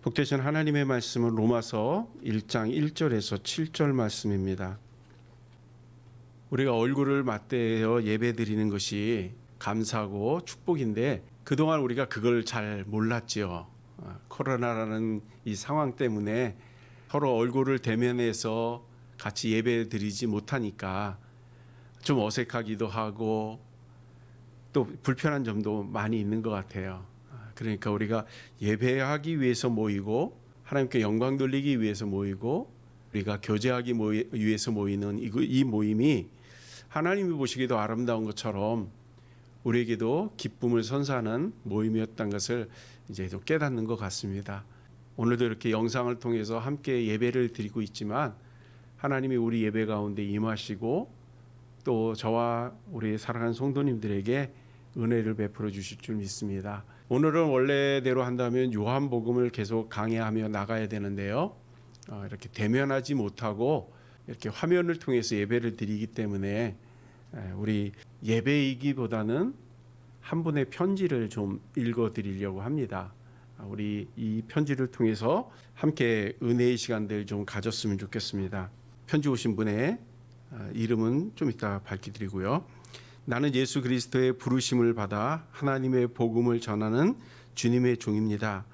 복되신 하나님의 말씀은 로마서 1장 1절에서 7절 말씀입니다. 우리가 얼굴을 맞대어 예배드리는 것이 감사하고 축복인데 그동안 우리가 그걸 잘 몰랐지요. 코로나라는 이 상황 때문에 서로 얼굴을 대면해서 같이 예배드리지 못하니까 좀 어색하기도 하고 또 불편한 점도 많이 있는 것 같아요. 그러니까 우리가 예배하기 위해서 모이고 하나님께 영광 돌리기 위해서 모이고 우리가 교제하기 위해서 모이는 이 모임이 하나님이 보시기도 아름다운 것처럼 우리에게도 기쁨을 선사하는 모임이었던 것을 이제 또 깨닫는 것 같습니다. 오늘도 이렇게 영상을 통해서 함께 예배를 드리고 있지만 하나님이 우리 예배 가운데 임하시고 또 저와 우리 사랑하는 성도님들에게 은혜를 베풀어 주실 줄 믿습니다. 오늘은 원래대로 한다면 요한복음을 계속 강해하며 나가야 되는데요. 이렇게 대면하지 못하고 이렇게 화면을 통해서 예배를 드리기 때문에 우리 예배이기보다는 한 분의 편지를 좀 읽어드리려고 합니다. 우리 이 편지를 통해서 함께 은혜의 시간들 좀 가졌으면 좋겠습니다. 편지 오신 분의 이름은 좀 이따 밝혀드리고요. 나는 예수 그리스도의 부르심을 받아 하나님의 복음을 전하는 주님의 종입니다.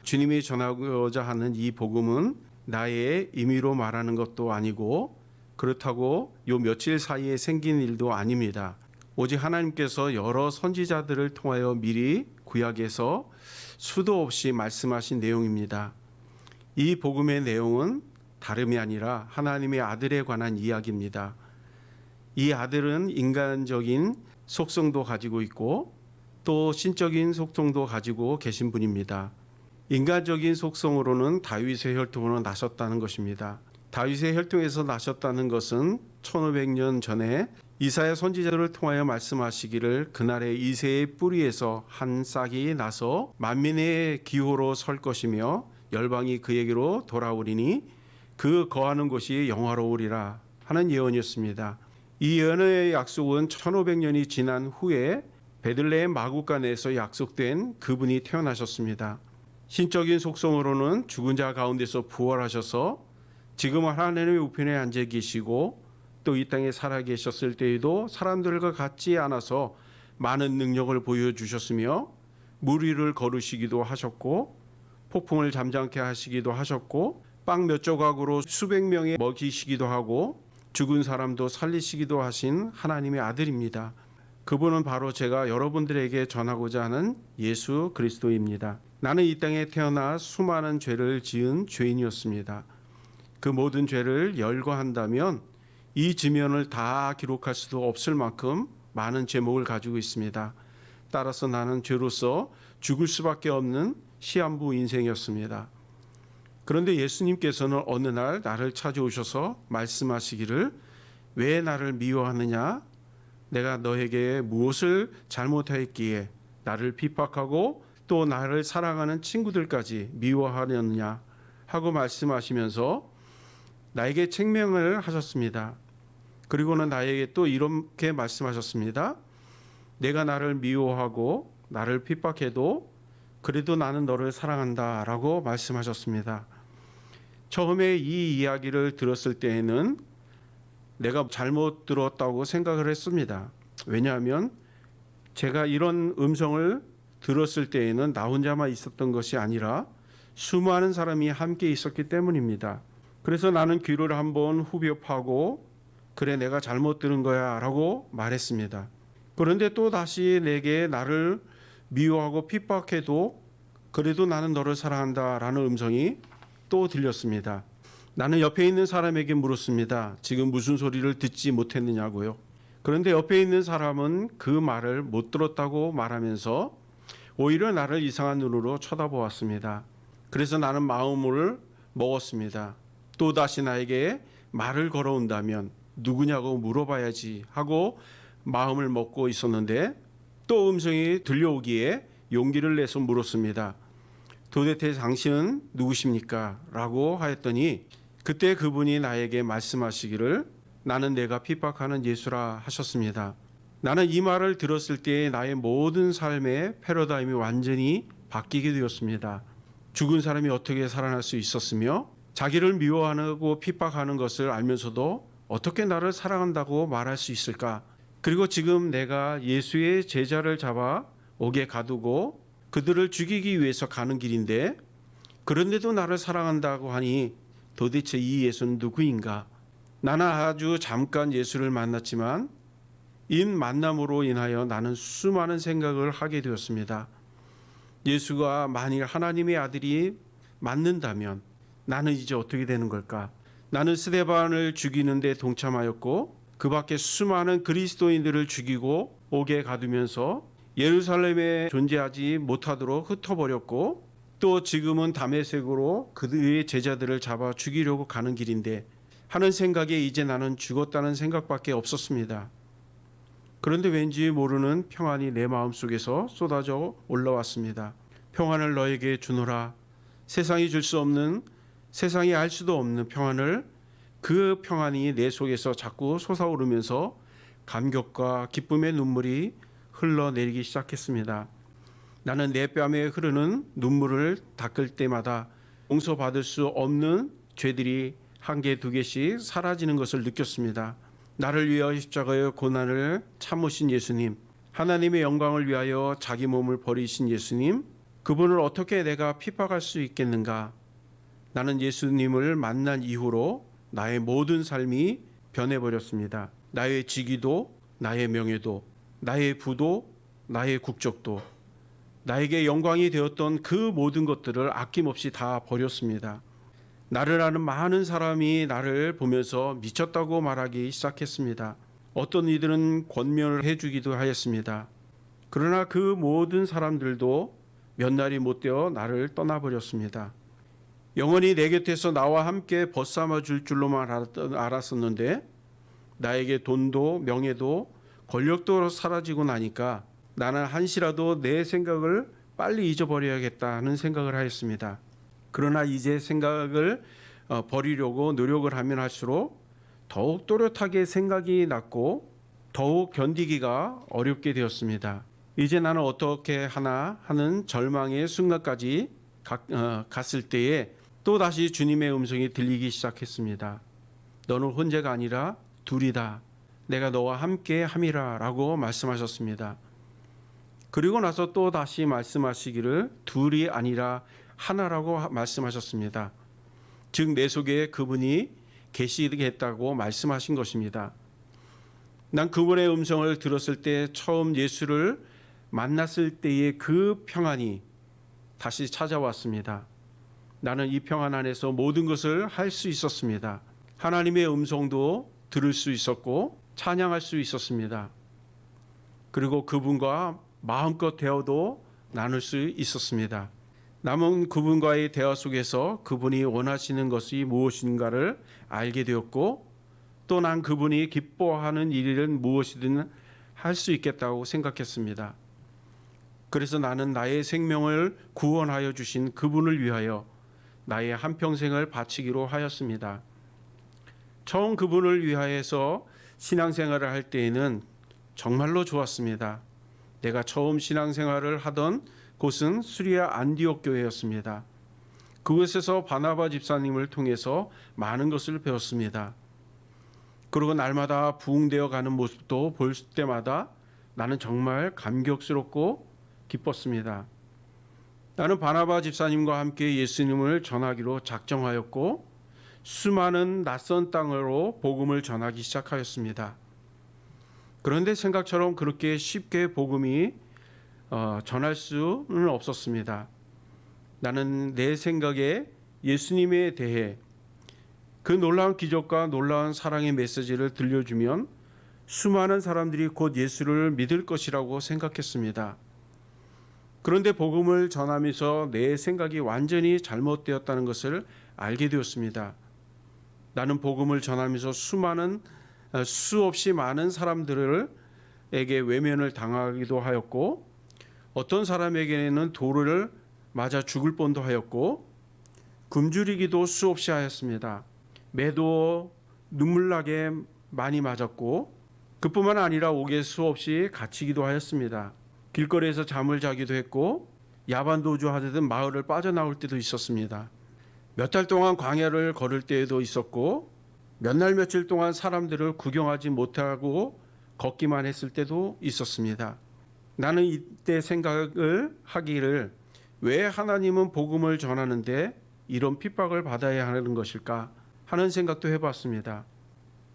주님이 전하고자 하는 이 복음은 나의 임의로 말하는 것도 아니고 그렇다고 요 며칠 사이에 생긴 일도 아닙니다. 오직 하나님께서 여러 선지자들을 통하여 미리 구약에서 수도 없이 말씀하신 내용입니다. 이 복음의 내용은 다름이 아니라 하나님의 아들에 관한 이야기입니다. 이 아들은 인간적인 속성도 가지고 있고 또 신적인 속성도 가지고 계신 분입니다. 인간적인 속성으로는 다윗의 혈통으로 나셨다는 것입니다. 다윗의 혈통에서 나셨다는 것은 1500년 전에 이사야 선지자를 통하여 말씀하시기를 그날의 이새의 뿌리에서 한 싹이 나서 만민의 기호로 설 것이며 열방이 그에게로 돌아오리니 그 거하는 곳이 영화로우리라 하는 예언이었습니다. 이 예언의 약속은 1500년이 지난 후에 베들레헴 마구간에서 약속된 그분이 태어나셨습니다. 신적인 속성으로는 죽은 자 가운데서 부활하셔서 지금 하나님의 우편에 앉아 계시고 또 이 땅에 살아 계셨을 때에도 사람들과 같지 않아서 많은 능력을 보여주셨으며 물 위를 걸으시기도 하셨고 폭풍을 잠잠케 하시기도 하셨고 빵 몇 조각으로 수백 명에 먹이시기도 하고 죽은 사람도 살리시기도 하신 하나님의 아들입니다. 그분은 바로 제가 여러분들에게 전하고자 하는 예수 그리스도입니다. 나는 이 땅에 태어나 수많은 죄를 지은 죄인이었습니다. 그 모든 죄를 열거한다면 이 지면을 다 기록할 수도 없을 만큼 많은 제목을 가지고 있습니다. 따라서 나는 죄로서 죽을 수밖에 없는 시한부 인생이었습니다. 그런데 예수님께서는 어느 날 나를 찾아오셔서 말씀하시기를 왜 나를 미워하느냐? 내가 너에게 무엇을 잘못하였기에 나를 핍박하고 또 나를 사랑하는 친구들까지 미워하려느냐 하고 말씀하시면서 나에게 책명을 하셨습니다. 그리고는 나에게 또 이렇게 말씀하셨습니다. 내가 나를 미워하고 나를 핍박해도 그래도 나는 너를 사랑한다 라고 말씀하셨습니다. 처음에 이 이야기를 들었을 때에는 내가 잘못 들었다고 생각을 했습니다. 왜냐하면 제가 이런 음성을 들었을 때에는 나 혼자만 있었던 것이 아니라 수많은 사람이 함께 있었기 때문입니다. 그래서 나는 귀를 한번 후벼 파고 그래 내가 잘못 들은 거야 라고 말했습니다. 그런데 또 다시 내게 나를 미워하고 핍박해도 그래도 나는 너를 사랑한다 라는 음성이 또 들렸습니다. 나는 옆에 있는 사람에게 물었습니다. 지금 무슨 소리를 듣지 못했느냐고요. 그런데 옆에 있는 사람은 그 말을 못 들었다고 말하면서 오히려 나를 이상한 눈으로 쳐다보았습니다. 그래서 나는 마음을 먹었습니다. 또 다시 나에게 말을 걸어온다면 누구냐고 물어봐야지 하고 마음을 먹고 있었는데 또 음성이 들려오기에 용기를 내서 물었습니다. 도대체 당신은 누구십니까? 라고 하였더니 그때 그분이 나에게 말씀하시기를 나는 내가 핍박하는 예수라 하셨습니다. 나는 이 말을 들었을 때 나의 모든 삶의 패러다임이 완전히 바뀌게 되었습니다. 죽은 사람이 어떻게 살아날 수 있었으며 자기를 미워하고 핍박하는 것을 알면서도 어떻게 나를 사랑한다고 말할 수 있을까? 그리고 지금 내가 예수의 제자를 잡아 옥에 가두고 그들을 죽이기 위해서 가는 길인데 그런데도 나를 사랑한다고 하니 도대체 이 예수는 누구인가? 나는 아주 잠깐 예수를 만났지만 이 만남으로 인하여 나는 수많은 생각을 하게 되었습니다. 예수가 만일 하나님의 아들이 맞는다면 나는 이제 어떻게 되는 걸까? 나는 스데반을 죽이는 데 동참하였고 그 밖에 수많은 그리스도인들을 죽이고 옥에 가두면서 예루살렘에 존재하지 못하도록 흩어버렸고 또 지금은 다메섹으로 그의 제자들을 잡아 죽이려고 가는 길인데 하는 생각에 이제 나는 죽었다는 생각밖에 없었습니다. 그런데 왠지 모르는 평안이 내 마음속에서 쏟아져 올라왔습니다. 평안을 너에게 주노라. 세상이 줄 수 없는, 세상이 알 수도 없는 평안을, 그 평안이 내 속에서 자꾸 솟아오르면서 감격과 기쁨의 눈물이 흘러내리기 시작했습니다. 나는 내 뺨에 흐르는 눈물을 닦을 때마다 용서받을 수 없는 죄들이 한 개, 두 개씩 사라지는 것을 느꼈습니다. 나를 위하여 십자가의 고난을 참으신 예수님, 하나님의 영광을 위하여 자기 몸을 버리신 예수님, 그분을 어떻게 내가 핍박할 수 있겠는가? 나는 예수님을 만난 이후로 나의 모든 삶이 변해버렸습니다. 나의 직위도, 나의 명예도, 나의 부도, 나의 국적도, 나에게 영광이 되었던 그 모든 것들을 아낌없이 다 버렸습니다. 나를 아는 많은 사람이 나를 보면서 미쳤다고 말하기 시작했습니다. 어떤 이들은 권면을 해주기도 하였습니다. 그러나 그 모든 사람들도 몇 날이 못 되어 나를 떠나버렸습니다. 영원히 내 곁에서 나와 함께 벗삼아 줄 줄로만 알았었는데 나에게 돈도 명예도 권력도 사라지고 나니까 나는 한시라도 내 생각을 빨리 잊어버려야겠다는 생각을 하였습니다. 그러나 이제 생각을 버리려고 노력을 하면 할수록 더욱 또렷하게 생각이 났고 더욱 견디기가 어렵게 되었습니다. 이제 나는 어떻게 하나 하는 절망의 순간까지 갔을 때에 또다시 주님의 음성이 들리기 시작했습니다. 너는 혼자가 아니라 둘이다. 내가 너와 함께 함이라 라고 말씀하셨습니다. 그리고 나서 또 다시 말씀하시기를 둘이 아니라 하나라고 말씀하셨습니다. 즉 내 속에 그분이 계시겠다고 말씀하신 것입니다. 난 그분의 음성을 들었을 때 처음 예수를 만났을 때의 그 평안이 다시 찾아왔습니다. 나는 이 평안 안에서 모든 것을 할 수 있었습니다. 하나님의 음성도 들을 수 있었고 찬양할 수 있었습니다. 그리고 그분과 마음껏 대화도 나눌 수 있었습니다. 남은 그분과의 대화 속에서 그분이 원하시는 것이 무엇인가를 알게 되었고 또 난 그분이 기뻐하는 일은 무엇이든 할 수 있겠다고 생각했습니다. 그래서 나는 나의 생명을 구원하여 주신 그분을 위하여 나의 한평생을 바치기로 하였습니다. 처음 그분을 위하여서 신앙생활을 할 때에는 정말로 좋았습니다. 내가 처음 신앙생활을 하던 곳은 수리아 안디옥 교회였습니다. 그곳에서 바나바 집사님을 통해서 많은 것을 배웠습니다. 그리고 날마다 부흥되어 가는 모습도 볼 때마다 나는 정말 감격스럽고 기뻤습니다. 나는 바나바 집사님과 함께 예수님을 전하기로 작정하였고 수많은 낯선 땅으로 복음을 전하기 시작하였습니다. 그런데 생각처럼 그렇게 쉽게 복음이 전할 수는 없었습니다. 나는 내 생각에 예수님에 대해 그 놀라운 기적과 놀라운 사랑의 메시지를 들려주면 수많은 사람들이 곧 예수를 믿을 것이라고 생각했습니다. 그런데 복음을 전하면서 내 생각이 완전히 잘못되었다는 것을 알게 되었습니다. 나는 복음을 전하면서 수없이 많은 사람들에게 외면을 당하기도 하였고 어떤 사람에게는 돌을 맞아 죽을 뻔도 하였고 굶주리기도 수없이 하였습니다. 매도 눈물나게 많이 맞았고 그뿐만 아니라 옥에 수없이 갇히기도 하였습니다. 길거리에서 잠을 자기도 했고 야반도주 하듯 마을을 빠져나올 때도 있었습니다. 몇 달 동안 광야를 걸을 때에도 있었고 몇 날 며칠 동안 사람들을 구경하지 못하고 걷기만 했을 때도 있었습니다. 나는 이때 생각을 하기를 왜 하나님은 복음을 전하는데 이런 핍박을 받아야 하는 것일까 하는 생각도 해봤습니다.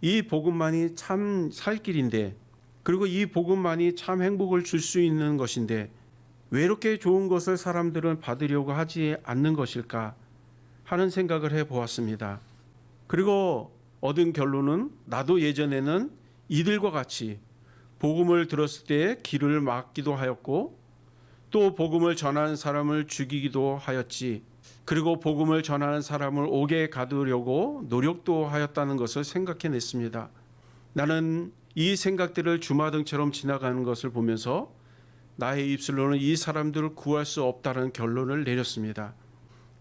이 복음만이 참 살 길인데 그리고 이 복음만이 참 행복을 줄 수 있는 것인데 왜 이렇게 좋은 것을 사람들은 받으려고 하지 않는 것일까 하는 생각을 해보았습니다. 그리고 얻은 결론은 나도 예전에는 이들과 같이 복음을 들었을 때 길을 막기도 하였고 또 복음을 전하는 사람을 죽이기도 하였지. 그리고 복음을 전하는 사람을 옥에 가두려고 노력도 하였다는 것을 생각해냈습니다. 나는 이 생각들을 주마등처럼 지나가는 것을 보면서 나의 입술로는 이 사람들을 구할 수 없다는 결론을 내렸습니다.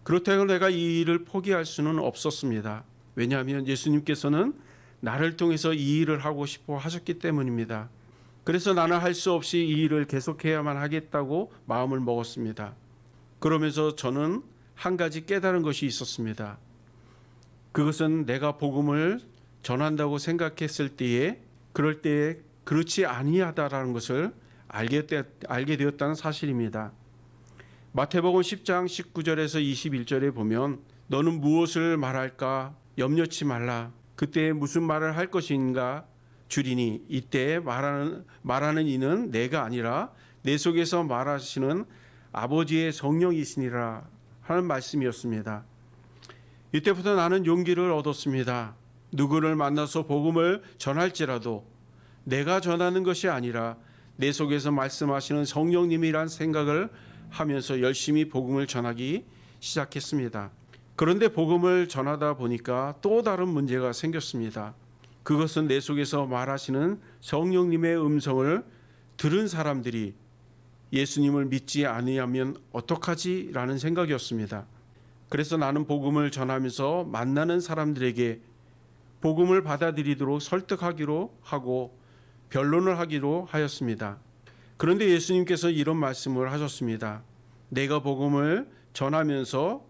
그렇다고 내가 이 일을 포기할 수는 없었습니다. 왜냐하면 예수님께서는 나를 통해서 이 일을 하고 싶어 하셨기 때문입니다. 그래서 나는 할 수 없이 이 일을 계속해야만 하겠다고 마음을 먹었습니다. 그러면서 저는 한 가지 깨달은 것이 있었습니다. 그것은 내가 복음을 전한다고 생각했을 때에 그럴 때에 그렇지 아니하다라는 것을 알게 되었다는 사실입니다. 마태복음 10장 19절에서 21절에 보면 너는 무엇을 말할까 염려치 말라. 그때 무슨 말을 할 것인가 주리니 이때 말하는 이는 내가 아니라 내 속에서 말하시는 아버지의 성령이시니라 하는 말씀이었습니다. 이때부터 나는 용기를 얻었습니다. 누구를 만나서 복음을 전할지라도 내가 전하는 것이 아니라 내 속에서 말씀하시는 성령님이란 생각을 하면서 열심히 복음을 전하기 시작했습니다. 그런데 복음을 전하다 보니까 또 다른 문제가 생겼습니다. 그것은 내 속에서 말하시는 성령님의 음성을 들은 사람들이 예수님을 믿지 아니하면 어떡하지? 라는 생각이었습니다. 그래서 나는 복음을 전하면서 만나는 사람들에게 복음을 받아들이도록 설득하기로 하고 변론을 하기로 하였습니다. 그런데 예수님께서 이런 말씀을 하셨습니다. 내가 복음을 전하면서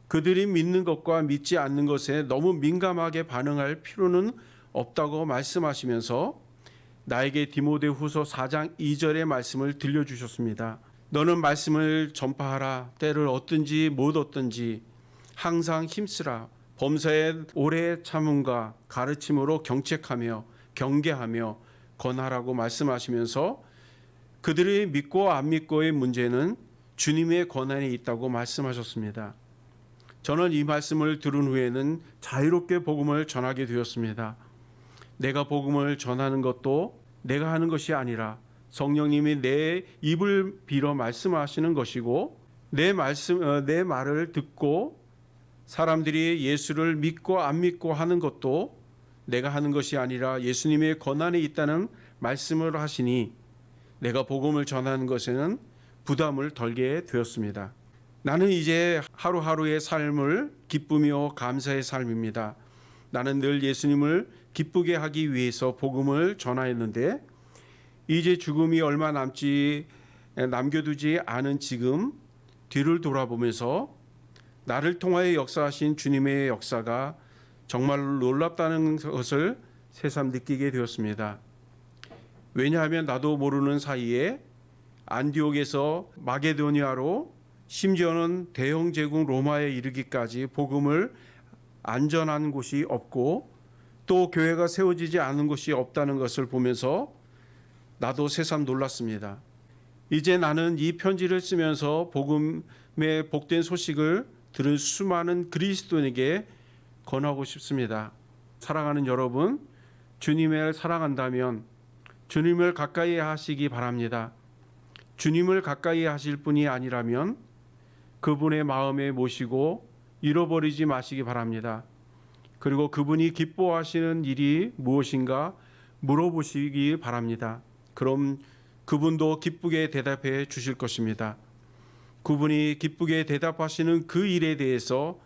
그들이 믿는 것과 믿지 않는 것에 너무 민감하게 반응할 필요는 없다고 말씀하시면서 나에게 디모데후서 4장 2절의 말씀을 들려주셨습니다. 너는 말씀을 전파하라. 때를 얻든지 못 얻든지 항상 힘쓰라. 범사에 오래 참음과 가르침으로 경책하며 경계하며 권하라고 말씀하시면서 그들이 믿고 안 믿고의 문제는 주님의 권한이 있다고 말씀하셨습니다. 저는 이 말씀을 들은 후에는 자유롭게 복음을 전하게 되었습니다. 내가 복음을 전하는 것도 내가 하는 것이 아니라 성령님이 내 입을 빌어 말씀하시는 것이고 내 말을 듣고 사람들이 예수를 믿고 안 믿고 하는 것도 내가 하는 것이 아니라 예수님의 권한이 있다는 말씀을 하시니 내가 복음을 전하는 것에는 부담을 덜게 되었습니다. 나는 이제 하루하루의 삶을 기쁘며 감사의 삶입니다. 나는 늘 예수님을 기쁘게 하기 위해서 복음을 전하였는데 이제 죽음이 얼마 남겨두지 않은 지금 뒤를 돌아보면서 나를 통하여 역사하신 주님의 역사가 정말 놀랍다는 것을 새삼 느끼게 되었습니다. 왜냐하면 나도 모르는 사이에 안디옥에서 마게도니아로 심지어는 대영 제국 로마에 이르기까지 복음을 안전한 곳이 없고 또 교회가 세워지지 않은 곳이 없다는 것을 보면서 나도 새삼 놀랐습니다. 이제 나는 이 편지를 쓰면서 복음의 복된 소식을 들은 수많은 그리스도인에게 권하고 싶습니다. 사랑하는 여러분, 주님을 사랑한다면 주님을 가까이 하시기 바랍니다. 주님을 가까이 하실 분이 아니라면 그분의 마음에 모시고 잃어버리지 마시기 바랍니다. 그리고 그분이 기뻐하시는 일이 무엇인가 물어보시기 바랍니다. 그럼 그분도 기쁘게 대답해 주실 것입니다. 그분이 기쁘게 대답하시는 그 일에 대해서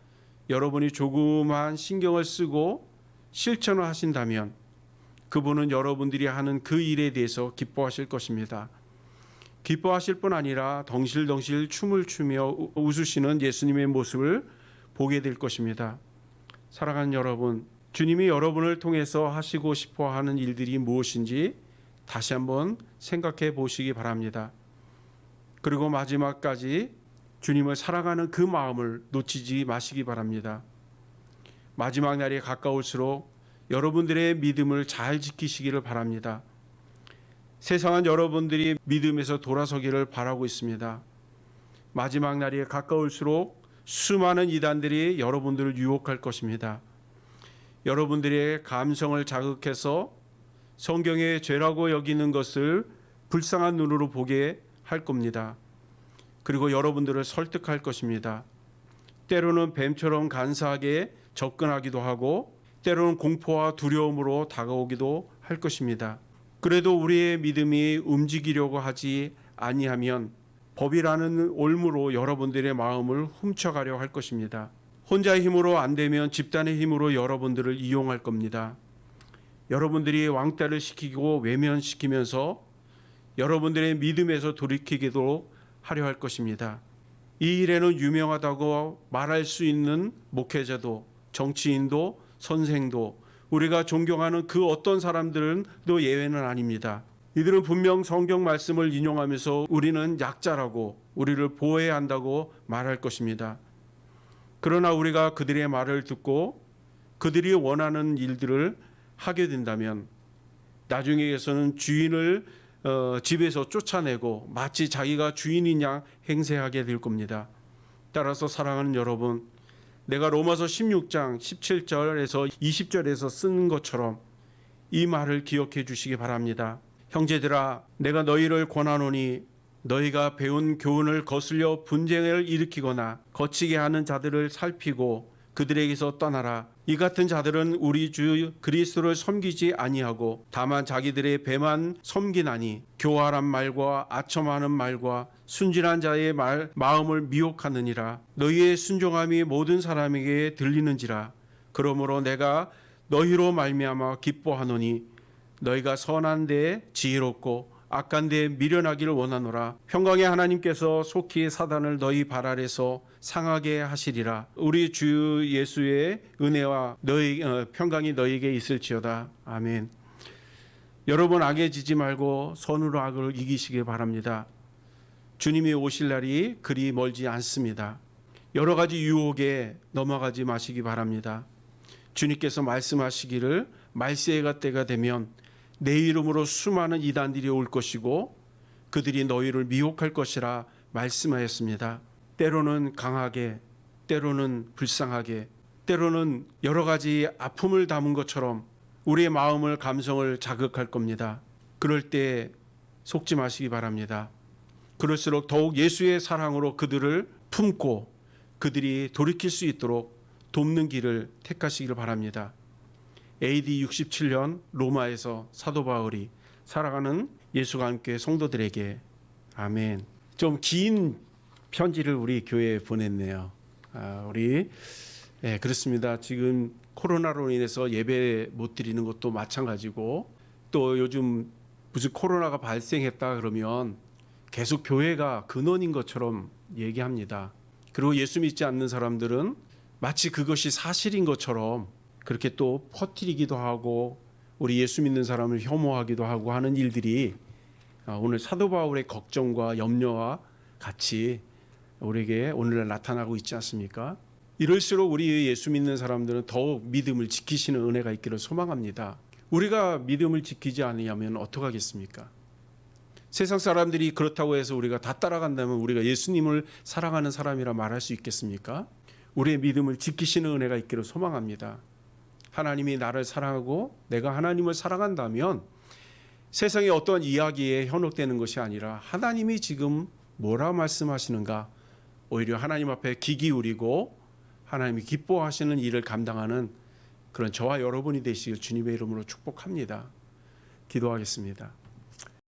여러분이 조그만 신경을 쓰고 실천을 하신다면 그분은 여러분들이 하는 그 일에 대해서 기뻐하실 것입니다. 기뻐하실 뿐 아니라 덩실덩실 춤을 추며 웃으시는 예수님의 모습을 보게 될 것입니다. 사랑하는 여러분, 주님이 여러분을 통해서 하시고 싶어 하는 일들이 무엇인지 다시 한번 생각해 보시기 바랍니다. 그리고 마지막까지 주님을 사랑하는 그 마음을 놓치지 마시기 바랍니다. 마지막 날이 가까울수록 여러분들의 믿음을 잘 지키시기를 바랍니다. 세상은 여러분들이 믿음에서 돌아서기를 바라고 있습니다. 마지막 날이 가까울수록 수많은 이단들이 여러분들을 유혹할 것입니다. 여러분들의 감성을 자극해서 성경의 죄라고 여기는 것을 불쌍한 눈으로 보게 할 겁니다. 그리고 여러분들을 설득할 것입니다. 때로는 뱀처럼 간사하게 접근하기도 하고 때로는 공포와 두려움으로 다가오기도 할 것입니다. 그래도 우리의 믿음이 움직이려고 하지 아니하면 법이라는 올무로 여러분들의 마음을 훔쳐가려 할 것입니다. 혼자의 힘으로 안 되면 집단의 힘으로 여러분들을 이용할 겁니다. 여러분들이 왕따를 시키고 외면시키면서 여러분들의 믿음에서 돌이키기도 하려 할 것입니다. 이 일에는 유명하다고 말할 수 있는 목회자도 정치인도 선생도 우리가 존경하는 그 어떤 사람들도 예외는 아닙니다. 이들은 분명 성경 말씀을 인용하면서 우리는 약자라고 우리를 보호해야 한다고 말할 것입니다. 그러나 우리가 그들의 말을 듣고 그들이 원하는 일들을 하게 된다면 나중에에서는 주인을 집에서 쫓아내고 마치 자기가 주인인 양 행세하게 될 겁니다. 따라서 사랑하는 여러분, 내가 로마서 16장 17절에서 20절에서 쓴 것처럼 이 말을 기억해 주시기 바랍니다. 형제들아, 내가 너희를 권하노니 너희가 배운 교훈을 거슬려 분쟁을 일으키거나 거치게 하는 자들을 살피고 그들에게서 떠나라. 이 같은 자들은 우리 주 그리스도를 섬기지 아니하고 다만 자기들의 배만 섬기나니 교활한 말과 아첨하는 말과 순진한 자의 마음을 미혹하느니라. 너희의 순종함이 모든 사람에게 들리는지라. 그러므로 내가 너희로 말미암아 기뻐하노니 너희가 선한 데 지혜롭고 악한 데 미련하기를 원하노라. 평강의 하나님께서 속히 사단을 너희 발 아래서 상하게 하시리라. 우리 주 예수의 은혜와 평강이 너희에게 있을지어다. 아멘. 여러분, 악에 지지 말고 선으로 악을 이기시기 바랍니다. 주님이 오실 날이 그리 멀지 않습니다. 여러 가지 유혹에 넘어가지 마시기 바랍니다. 주님께서 말씀하시기를 말세가 때가 되면 내 이름으로 수많은 이단들이 올 것이고 그들이 너희를 미혹할 것이라 말씀하였습니다. 때로는 강하게, 때로는 불쌍하게, 때로는 여러 가지 아픔을 담은 것처럼 우리의 마음을, 감성을 자극할 겁니다. 그럴 때 속지 마시기 바랍니다. 그럴수록 더욱 예수의 사랑으로 그들을 품고 그들이 돌이킬 수 있도록 돕는 길을 택하시기를 바랍니다. AD 67년 로마에서 사도 바울이 살아가는 예수가 함께 성도들에게 아멘. 좀 긴 편지를 우리 교회에 보냈네요. 그렇습니다. 지금 코로나로 인해서 예배 못 드리는 것도 마찬가지고 또 요즘 무슨 코로나가 발생했다 그러면 계속 교회가 근원인 것처럼 얘기합니다. 그리고 예수 믿지 않는 사람들은 마치 그것이 사실인 것처럼 그렇게 또 퍼뜨리기도 하고 우리 예수 믿는 사람을 혐오하기도 하고 하는 일들이 오늘 사도 바울의 걱정과 염려와 같이 우리에게 오늘날 나타나고 있지 않습니까? 이럴수록 우리 예수 믿는 사람들은 더욱 믿음을 지키시는 은혜가 있기를 소망합니다. 우리가 믿음을 지키지 않으면 어떡하겠습니까? 세상 사람들이 그렇다고 해서 우리가 다 따라간다면 우리가 예수님을 사랑하는 사람이라 말할 수 있겠습니까? 우리의 믿음을 지키시는 은혜가 있기를 소망합니다. 하나님이 나를 사랑하고 내가 하나님을 사랑한다면 세상의 어떤 이야기에 현혹되는 것이 아니라 하나님이 지금 뭐라 말씀하시는가 오히려 하나님 앞에 귀 기울이고 하나님이 기뻐하시는 일을 감당하는 그런 저와 여러분이 되시길 주님의 이름으로 축복합니다. 기도하겠습니다.